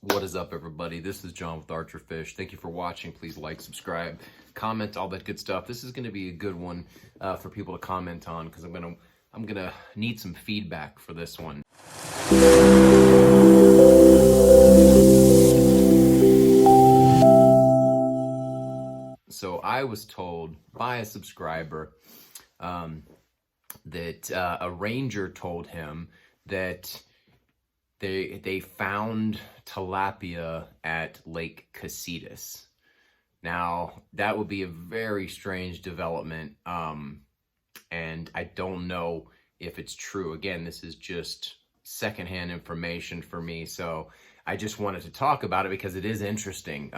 What is up, everybody? This is John with Archer Fish. Thank you for watching. Please like, subscribe, comment, all that good stuff. This is going to be a good one for people to comment on because I'm gonna need some feedback for this one. So I was told by a subscriber that a ranger told him that they found tilapia at Lake Casitas. Now, that would be a very strange development, and I don't know if it's true. Again, this is just secondhand information for me, so I just wanted to talk about it because it is interesting,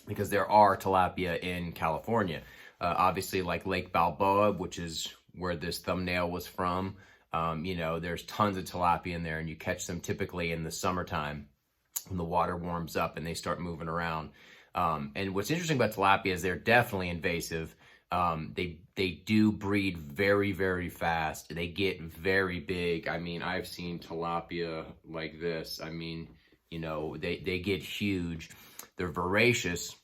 because there are tilapia in California. Obviously, like Lake Balboa, which is where this thumbnail was from. There's tons of tilapia in there, and you catch them typically in the summertime when the water warms up and they start moving around. And what's interesting about tilapia is they're definitely invasive. They do breed very, very fast. They get very big. I mean, I've seen tilapia like this. I mean, they get huge. They're voracious.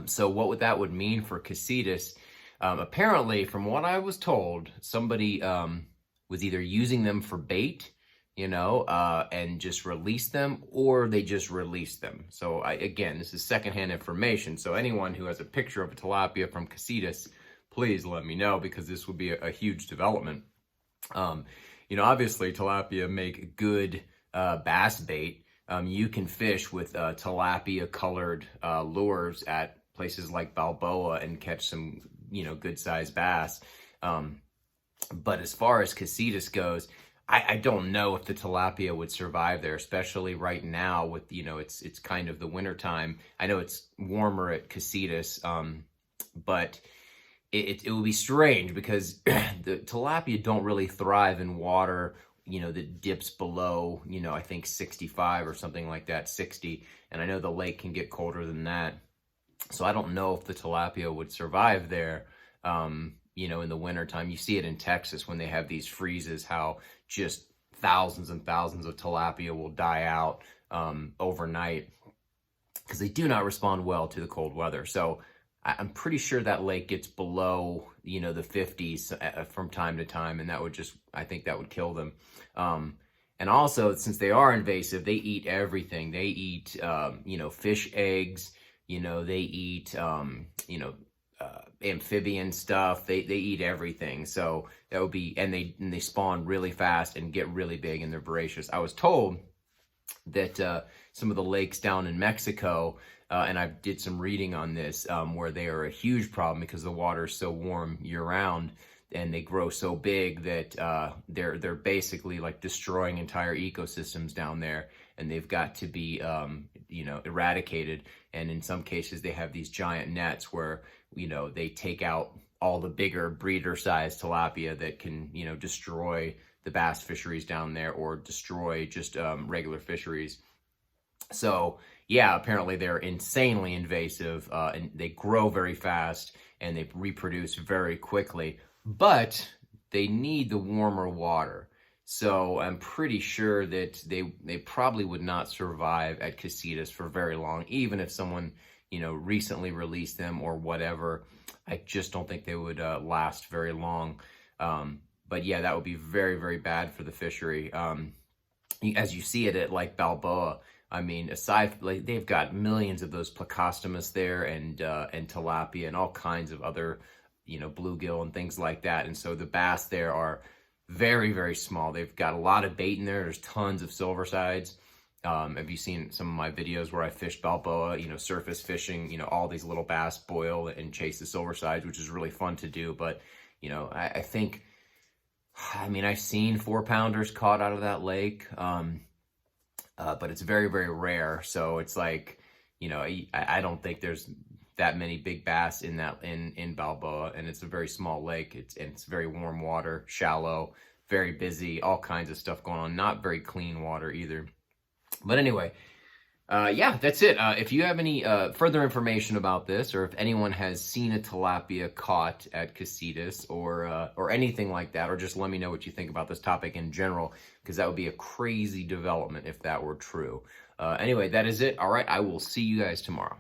So what that would mean for Casitas, apparently, from what I was told, somebody was either using them for bait, and just release them, or they just released them. So again, this is secondhand information. So anyone who has a picture of a tilapia from Casitas, please let me know, because this would be a huge development. Obviously tilapia make good bass bait. You can fish with tilapia colored lures at places like Balboa and catch some, good sized bass. But as far as Casitas goes, I don't know if the tilapia would survive there, especially right now with, it's kind of the winter time. I know it's warmer at Casitas, but it would be strange because the tilapia don't really thrive in water, that dips below, I think 65 or something like that, 60. And I know the lake can get colder than that. So I don't know if the tilapia would survive there. In the wintertime. You see it in Texas when they have these freezes, how just thousands and thousands of tilapia will die out overnight because they do not respond well to the cold weather. So I'm pretty sure that lake gets below, the 50s from time to time, and I think that would kill them. And also, since they are invasive, they eat everything. They eat, fish eggs, they eat, amphibian stuff. They eat everything. So that would be, and they spawn really fast and get really big, and they're voracious. I was told that some of the lakes down in Mexico, and I did some reading on this, where they are a huge problem because the water is so warm year round and they grow so big that they're basically like destroying entire ecosystems down there, and they've got to be eradicated. And in some cases they have these giant nets where they take out all the bigger breeder-sized tilapia that can, destroy the bass fisheries down there or destroy just regular fisheries. So, yeah, apparently they're insanely invasive, and they grow very fast and they reproduce very quickly, but they need the warmer water. So I'm pretty sure that they probably would not survive at Casitas for very long, even if someone recently released them or whatever. I just don't think they would last very long. But yeah, that would be very, very bad for the fishery. As you see it at like Balboa, I mean, they've got millions of those Plecostomus there, and tilapia and all kinds of other, bluegill and things like that. And so the bass there are very, very small. They've got a lot of bait in there. There's tons of silver sides. Have you seen some of my videos where I fished Balboa, surface fishing, all these little bass boil and chase the silver sides, which is really fun to do. But, I think, I've seen 4-pounders caught out of that lake, but it's very, very rare. So it's like, I don't think there's that many big bass in Balboa, and it's a very small lake. It's very warm water, shallow, very busy, all kinds of stuff going on. Not very clean water either. But anyway, yeah, that's it. If you have any further information about this, or if anyone has seen a tilapia caught at Casitas or anything like that, or just let me know what you think about this topic in general, because that would be a crazy development if that were true. Anyway, that is it. All right, I will see you guys tomorrow.